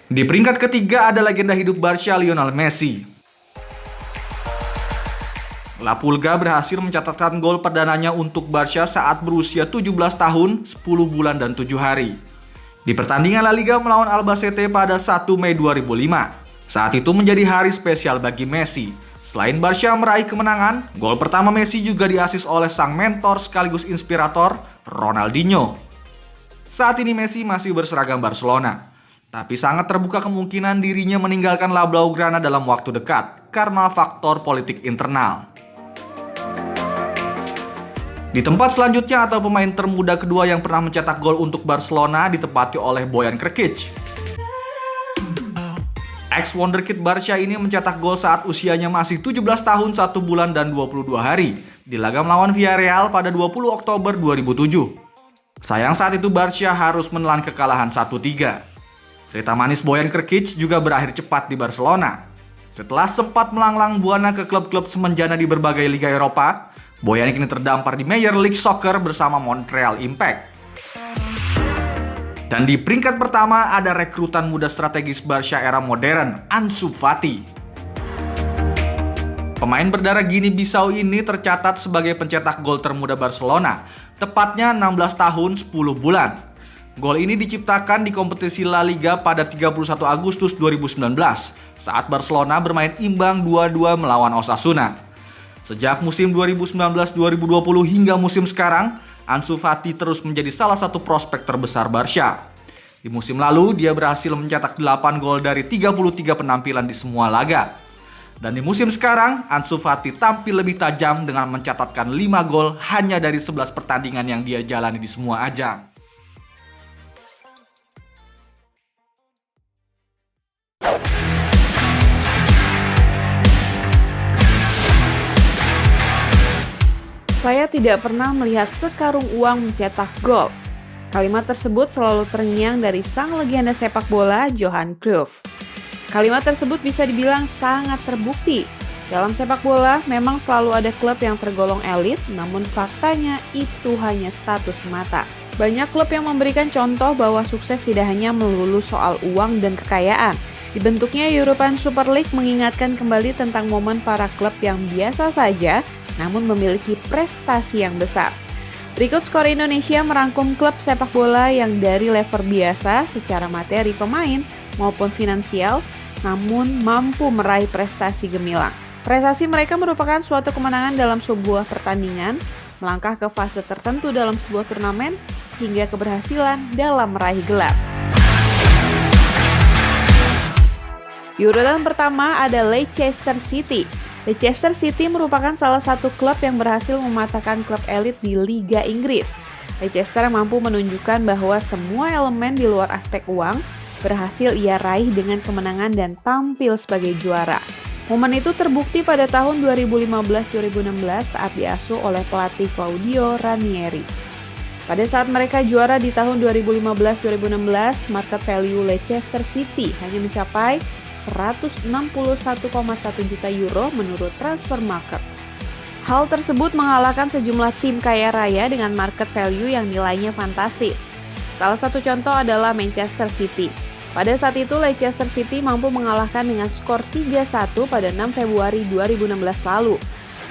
Di peringkat ketiga ada legenda hidup Barca Lionel Messi. La Pulga berhasil mencatatkan gol perdananya untuk Barca saat berusia 17 tahun, 10 bulan, dan 7 hari. Di pertandingan La Liga melawan Albacete pada 1 Mei 2005. Saat itu menjadi hari spesial bagi Messi. Selain Barca meraih kemenangan, gol pertama Messi juga diasis oleh sang mentor sekaligus inspirator, Ronaldinho. Saat ini Messi masih berseragam Barcelona, tapi sangat terbuka kemungkinan dirinya meninggalkan La Blaugrana dalam waktu dekat karena faktor politik internal. Di tempat selanjutnya atau pemain termuda kedua yang pernah mencetak gol untuk Barcelona ditempati oleh Bojan Krkić. Ex-wonderkid Barca ini mencetak gol saat usianya masih 17 tahun 1 bulan dan 22 hari di laga melawan Villarreal pada 20 Oktober 2007. Sayang saat itu Barca harus menelan kekalahan 1-3. Cerita manis Bojan Krkić juga berakhir cepat di Barcelona. Setelah sempat melanglang buana ke klub-klub semenjana di berbagai liga Eropa, Bojan kini terdampar di Major League Soccer bersama Montreal Impact. Dan di peringkat pertama ada rekrutan muda strategis Barca era modern, Ansu Fati. Pemain berdarah Guinea-Bissau ini tercatat sebagai pencetak gol termuda Barcelona, tepatnya 16 tahun 10 bulan. Gol ini diciptakan di kompetisi La Liga pada 31 Agustus 2019 saat Barcelona bermain imbang 2-2 melawan Osasuna. Sejak musim 2019-2020 hingga musim sekarang, Ansu Fati terus menjadi salah satu prospek terbesar Barca. Di musim lalu, dia berhasil mencetak 8 gol dari 33 penampilan di semua laga. Dan di musim sekarang, Ansu Fati tampil lebih tajam dengan mencatatkan 5 gol hanya dari 11 pertandingan yang dia jalani di semua ajang. Saya tidak pernah melihat sekarung uang mencetak gol. Kalimat tersebut selalu terngiang dari sang legenda sepak bola Johan Cruyff. Kalimat tersebut bisa dibilang sangat terbukti. Dalam sepak bola memang selalu ada klub yang tergolong elit, namun faktanya itu hanya status semata. Banyak klub yang memberikan contoh bahwa sukses tidak hanya melulu soal uang dan kekayaan. Dibentuknya European Super League mengingatkan kembali tentang momen para klub yang biasa saja namun memiliki prestasi yang besar. Berikut Skor Indonesia merangkum klub sepak bola yang dari level biasa secara materi pemain maupun finansial, namun mampu meraih prestasi gemilang. Prestasi mereka merupakan suatu kemenangan dalam sebuah pertandingan, melangkah ke fase tertentu dalam sebuah turnamen, hingga keberhasilan dalam meraih gelar. Di urutan pertama ada Leicester City. Leicester City merupakan salah satu klub yang berhasil mematahkan klub elit di Liga Inggris. Leicester mampu menunjukkan bahwa semua elemen di luar aspek uang berhasil ia raih dengan kemenangan dan tampil sebagai juara. Momen itu terbukti pada tahun 2015-2016 saat diasuh oleh pelatih Claudio Ranieri. Pada saat mereka juara di tahun 2015-2016, market value Leicester City hanya mencapai 161,1 juta euro menurut Transfermarkt. Hal tersebut mengalahkan sejumlah tim kaya raya dengan market value yang nilainya fantastis. Salah satu contoh adalah Manchester City. Pada saat itu, Leicester City mampu mengalahkan dengan skor 3-1 pada 6 Februari 2016 lalu.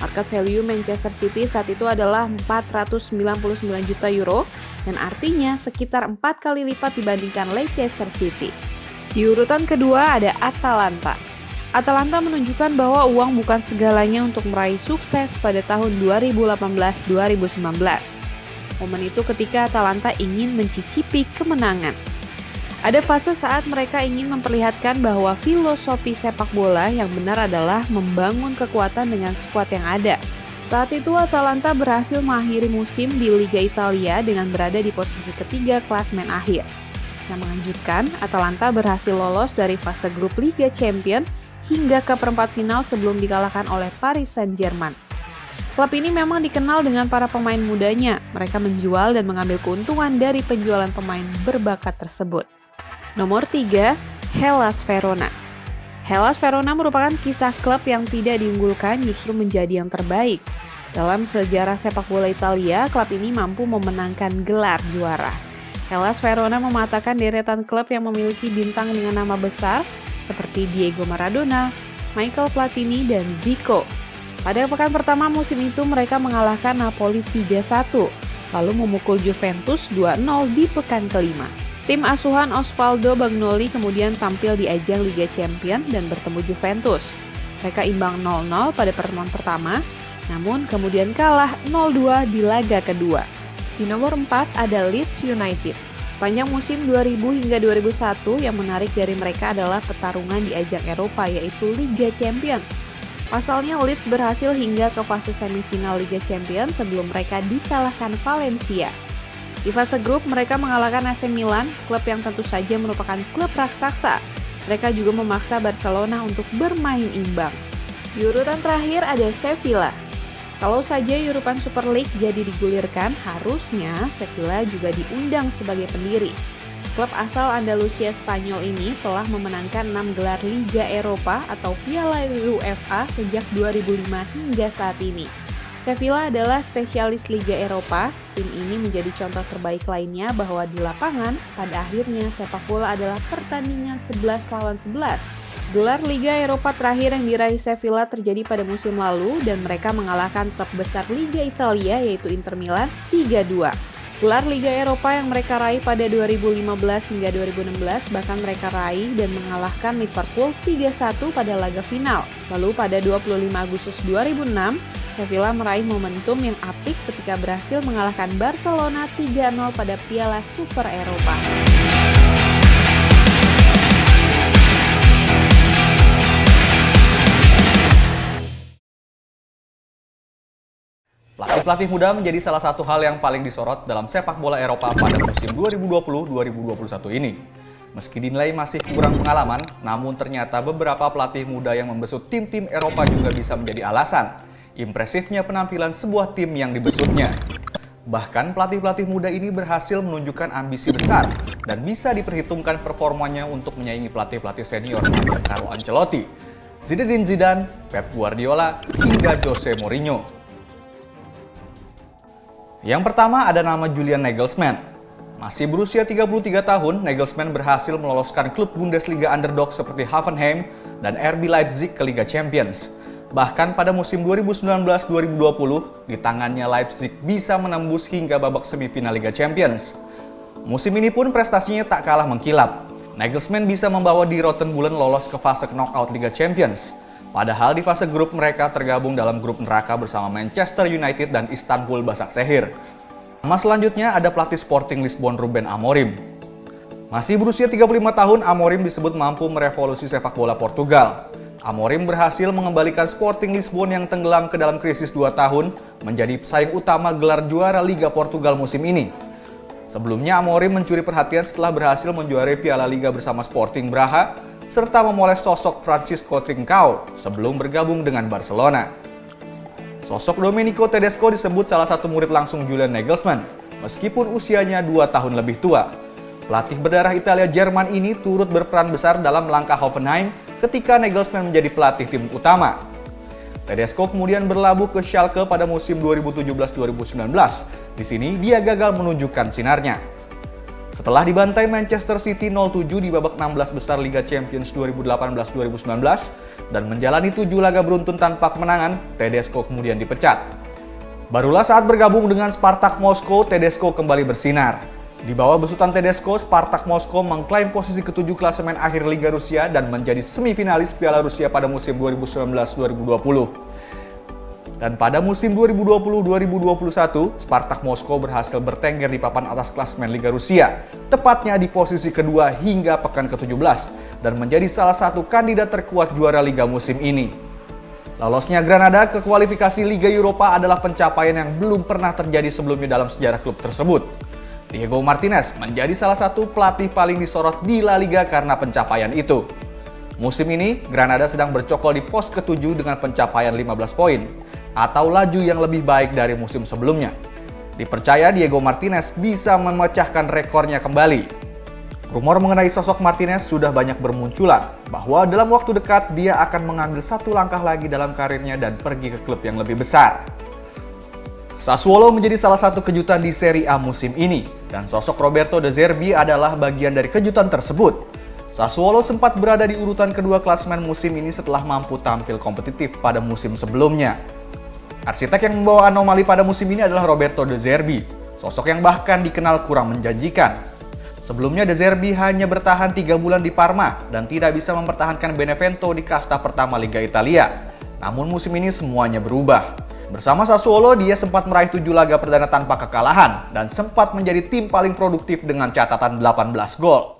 Market value Manchester City saat itu adalah 499 juta euro, dan artinya sekitar 4 kali lipat dibandingkan Leicester City. Di urutan kedua ada Atalanta. Atalanta menunjukkan bahwa uang bukan segalanya untuk meraih sukses pada tahun 2018-2019. Momen itu ketika Atalanta ingin mencicipi kemenangan. Ada fase saat mereka ingin memperlihatkan bahwa filosofi sepak bola yang benar adalah membangun kekuatan dengan skuad yang ada. Saat itu Atalanta berhasil mengakhiri musim di Liga Italia dengan berada di posisi ketiga klasmen akhir. Yang mengejutkan, Atalanta berhasil lolos dari fase grup Liga Champions hingga ke perempat final sebelum dikalahkan oleh Paris Saint-Germain. Klub ini memang dikenal dengan para pemain mudanya. Mereka menjual dan mengambil keuntungan dari penjualan pemain berbakat tersebut. Nomor 3, Hellas Verona. Hellas Verona merupakan kisah klub yang tidak diunggulkan justru menjadi yang terbaik. Dalam sejarah sepak bola Italia, klub ini mampu memenangkan gelar juara. Hellas Verona mematahkan deretan klub yang memiliki bintang dengan nama besar seperti Diego Maradona, Michael Platini, dan Zico. Pada pekan pertama musim itu mereka mengalahkan Napoli 3-1, lalu memukul Juventus 2-0 di pekan kelima. Tim asuhan Osvaldo Bagnoli kemudian tampil di ajang Liga Champions dan bertemu Juventus. Mereka imbang 0-0 pada pertemuan pertama, namun kemudian kalah 0-2 di laga kedua. Di nomor 4 ada Leeds United. Sepanjang musim 2000 hingga 2001, yang menarik dari mereka adalah pertarungan di ajang Eropa yaitu Liga Champions. Pasalnya Leeds berhasil hingga ke fase semifinal Liga Champions sebelum mereka dikalahkan Valencia. Di fase grup, mereka mengalahkan AC Milan, klub yang tentu saja merupakan klub raksasa. Mereka juga memaksa Barcelona untuk bermain imbang. Di urutan terakhir ada Sevilla. Kalau saja European Super League jadi digulirkan, harusnya Sevilla juga diundang sebagai pendiri. Klub asal Andalusia Spanyol ini telah memenangkan 6 gelar Liga Eropa atau Piala UEFA sejak 2005 hingga saat ini. Sevilla adalah spesialis Liga Eropa. Tim ini menjadi contoh terbaik lainnya bahwa di lapangan, pada akhirnya sepak bola adalah pertandingan 11 lawan 11. Gelar Liga Eropa terakhir yang diraih Sevilla terjadi pada musim lalu dan mereka mengalahkan klub besar Liga Italia yaitu Inter Milan 3-2. Gelar Liga Eropa yang mereka raih pada 2015 hingga 2016 bahkan mereka raih dan mengalahkan Liverpool 3-1 pada laga final. Lalu pada 25 Agustus 2006, Sevilla meraih momentum yang apik ketika berhasil mengalahkan Barcelona 3-0 pada Piala Super Eropa. Pelatih-pelatih muda menjadi salah satu hal yang paling disorot dalam sepak bola Eropa pada musim 2020-2021 ini. Meski dinilai masih kurang pengalaman, namun ternyata beberapa pelatih muda yang membesut tim-tim Eropa juga bisa menjadi alasan impresifnya penampilan sebuah tim yang dibesutnya. Bahkan pelatih-pelatih muda ini berhasil menunjukkan ambisi besar dan bisa diperhitungkan performanya untuk menyaingi pelatih-pelatih senior seperti Carlo Ancelotti, Zinedine Zidane, Pep Guardiola, hingga Jose Mourinho. Yang pertama ada nama Julian Nagelsmann. Masih berusia 33 tahun, Nagelsmann berhasil meloloskan klub Bundesliga underdog seperti Hoffenheim dan RB Leipzig ke Liga Champions. Bahkan pada musim 2019-2020, di tangannya Leipzig bisa menembus hingga babak semifinal Liga Champions. Musim ini pun prestasinya tak kalah mengkilap. Nagelsmann bisa membawa Die Roten Bullen lolos ke fase knockout Liga Champions. Padahal di fase grup mereka tergabung dalam grup neraka bersama Manchester United dan Istanbul Basaksehir. Nama selanjutnya ada pelatih Sporting Lisbon Ruben Amorim. Masih berusia 35 tahun, Amorim disebut mampu merevolusi sepak bola Portugal. Amorim berhasil mengembalikan Sporting Lisbon yang tenggelam ke dalam krisis 2 tahun menjadi pesaing utama gelar juara Liga Portugal musim ini. Sebelumnya Amorim mencuri perhatian setelah berhasil menjuarai Piala Liga bersama Sporting Braga, serta memoles sosok Francisco Trincao sebelum bergabung dengan Barcelona. Sosok Domenico Tedesco disebut salah satu murid langsung Julian Nagelsmann, meskipun usianya 2 tahun lebih tua. Pelatih berdarah Italia Jerman ini turut berperan besar dalam langkah Hoffenheim ketika Nagelsmann menjadi pelatih tim utama. Tedesco kemudian berlabuh ke Schalke pada musim 2017-2019. Di sini dia gagal menunjukkan sinarnya. Setelah dibantai Manchester City 0-7 di babak 16 besar Liga Champions 2018-2019 dan menjalani 7 laga beruntun tanpa kemenangan, Tedesco kemudian dipecat. Barulah saat bergabung dengan Spartak Moskow, Tedesco kembali bersinar. Di bawah besutan Tedesco, Spartak Moskow mengklaim posisi ke-7 klasemen akhir Liga Rusia dan menjadi semifinalis Piala Rusia pada musim 2019-2020. Dan pada musim 2020-2021, Spartak Moskow berhasil bertengger di papan atas klasemen Liga Rusia, tepatnya di posisi kedua hingga pekan ke-17, dan menjadi salah satu kandidat terkuat juara Liga musim ini. Lolosnya Granada ke kualifikasi Liga Eropa adalah pencapaian yang belum pernah terjadi sebelumnya dalam sejarah klub tersebut. Diego Martinez menjadi salah satu pelatih paling disorot di La Liga karena pencapaian itu. Musim ini, Granada sedang bercokol di pos ke-7 dengan pencapaian 15 poin, atau laju yang lebih baik dari musim sebelumnya. Dipercaya Diego Martinez bisa memecahkan rekornya kembali. Rumor mengenai sosok Martinez sudah banyak bermunculan, bahwa dalam waktu dekat dia akan mengambil satu langkah lagi dalam karirnya dan pergi ke klub yang lebih besar. Sassuolo menjadi salah satu kejutan di Serie A musim ini, dan sosok Roberto De Zerbi adalah bagian dari kejutan tersebut. Sassuolo sempat berada di urutan kedua klasemen musim ini setelah mampu tampil kompetitif pada musim sebelumnya. Arsitek yang membawa anomali pada musim ini adalah Roberto De Zerbi, sosok yang bahkan dikenal kurang menjanjikan. Sebelumnya De Zerbi hanya bertahan 3 bulan di Parma dan tidak bisa mempertahankan Benevento di kasta pertama Liga Italia. Namun musim ini semuanya berubah. Bersama Sassuolo, dia sempat meraih 7 laga perdana tanpa kekalahan dan sempat menjadi tim paling produktif dengan catatan 18 gol.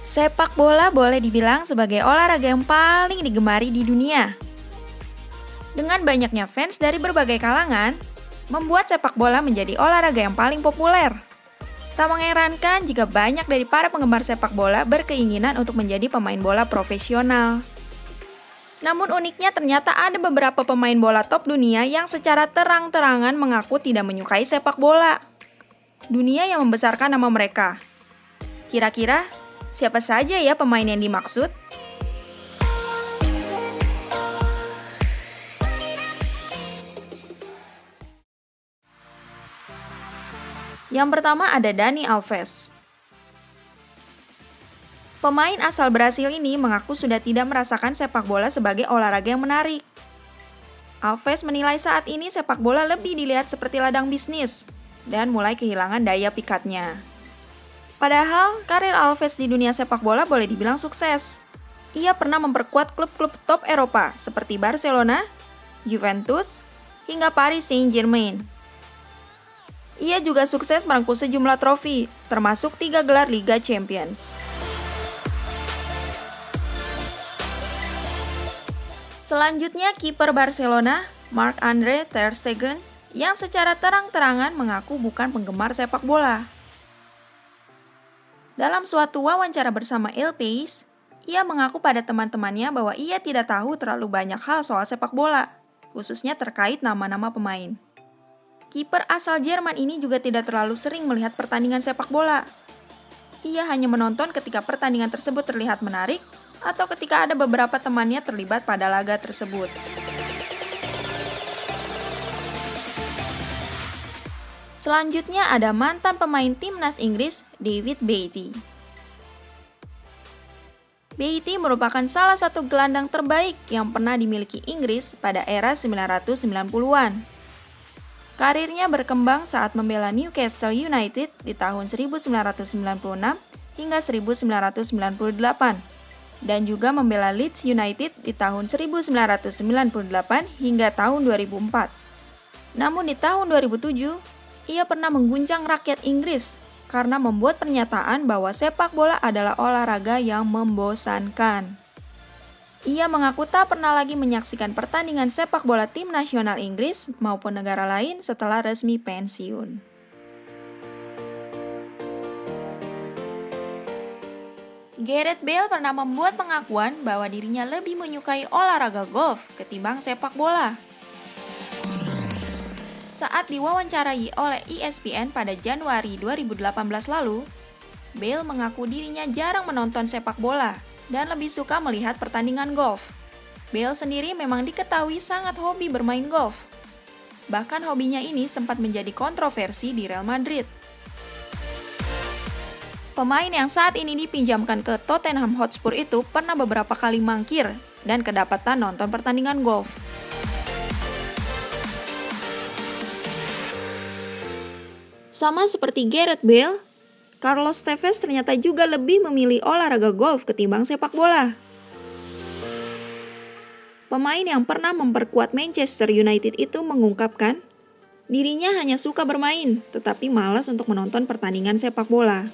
Sepak bola boleh dibilang sebagai olahraga yang paling digemari di dunia. Dengan banyaknya fans dari berbagai kalangan, membuat sepak bola menjadi olahraga yang paling populer. Tak mengherankan jika banyak dari para penggemar sepak bola berkeinginan untuk menjadi pemain bola profesional. Namun uniknya ternyata ada beberapa pemain bola top dunia yang secara terang-terangan mengaku tidak menyukai sepak bola. Dunia yang membesarkan nama mereka. Kira-kira siapa saja ya pemain yang dimaksud? Yang pertama ada Dani Alves. Pemain asal Brasil ini mengaku sudah tidak merasakan sepak bola sebagai olahraga yang menarik. Alves menilai saat ini sepak bola lebih dilihat seperti ladang bisnis dan mulai kehilangan daya pikatnya. Padahal, karir Alves di dunia sepak bola boleh dibilang sukses. Ia pernah memperkuat klub-klub top Eropa seperti Barcelona, Juventus, hingga Paris Saint-Germain. Ia juga sukses merengkuh sejumlah trofi, termasuk 3 gelar Liga Champions. Selanjutnya, kiper Barcelona, Marc-Andre ter Stegen, yang secara terang-terangan mengaku bukan penggemar sepak bola. Dalam suatu wawancara bersama El País, ia mengaku pada teman-temannya bahwa ia tidak tahu terlalu banyak hal soal sepak bola, khususnya terkait nama-nama pemain. Kiper asal Jerman ini juga tidak terlalu sering melihat pertandingan sepak bola. Ia hanya menonton ketika pertandingan tersebut terlihat menarik atau ketika ada beberapa temannya terlibat pada laga tersebut. Selanjutnya ada mantan pemain timnas Inggris, David Beatty. Beatty merupakan salah satu gelandang terbaik yang pernah dimiliki Inggris pada era 1990-an. Karirnya berkembang saat membela Newcastle United di tahun 1996 hingga 1998 dan juga membela Leeds United di tahun 1998 hingga tahun 2004. Namun di tahun 2007, ia pernah mengguncang rakyat Inggris karena membuat pernyataan bahwa sepak bola adalah olahraga yang membosankan. Ia mengaku tak pernah lagi menyaksikan pertandingan sepak bola tim nasional Inggris maupun negara lain setelah resmi pensiun. Gareth Bale pernah membuat pengakuan bahwa dirinya lebih menyukai olahraga golf ketimbang sepak bola. Saat diwawancarai oleh ESPN pada Januari 2018 lalu, Bale mengaku dirinya jarang menonton sepak bola dan lebih suka melihat pertandingan golf. Bale sendiri memang diketahui sangat hobi bermain golf. Bahkan hobinya ini sempat menjadi kontroversi di Real Madrid. Pemain yang saat ini dipinjamkan ke Tottenham Hotspur itu pernah beberapa kali mangkir dan kedapatan nonton pertandingan golf. Sama seperti Gareth Bale, Carlos Tevez ternyata juga lebih memilih olahraga golf ketimbang sepak bola. Pemain yang pernah memperkuat Manchester United itu mengungkapkan, dirinya hanya suka bermain, tetapi malas untuk menonton pertandingan sepak bola.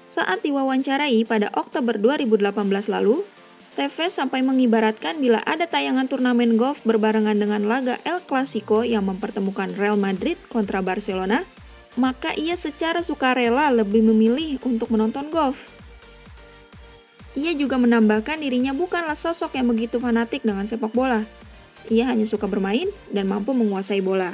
Saat diwawancarai pada Oktober 2018 lalu, Tevez sampai mengibaratkan bila ada tayangan turnamen golf berbarengan dengan laga El Clasico yang mempertemukan Real Madrid kontra Barcelona, maka ia secara sukarela lebih memilih untuk menonton golf. Ia juga menambahkan dirinya bukanlah sosok yang begitu fanatik dengan sepak bola. Ia hanya suka bermain dan mampu menguasai bola.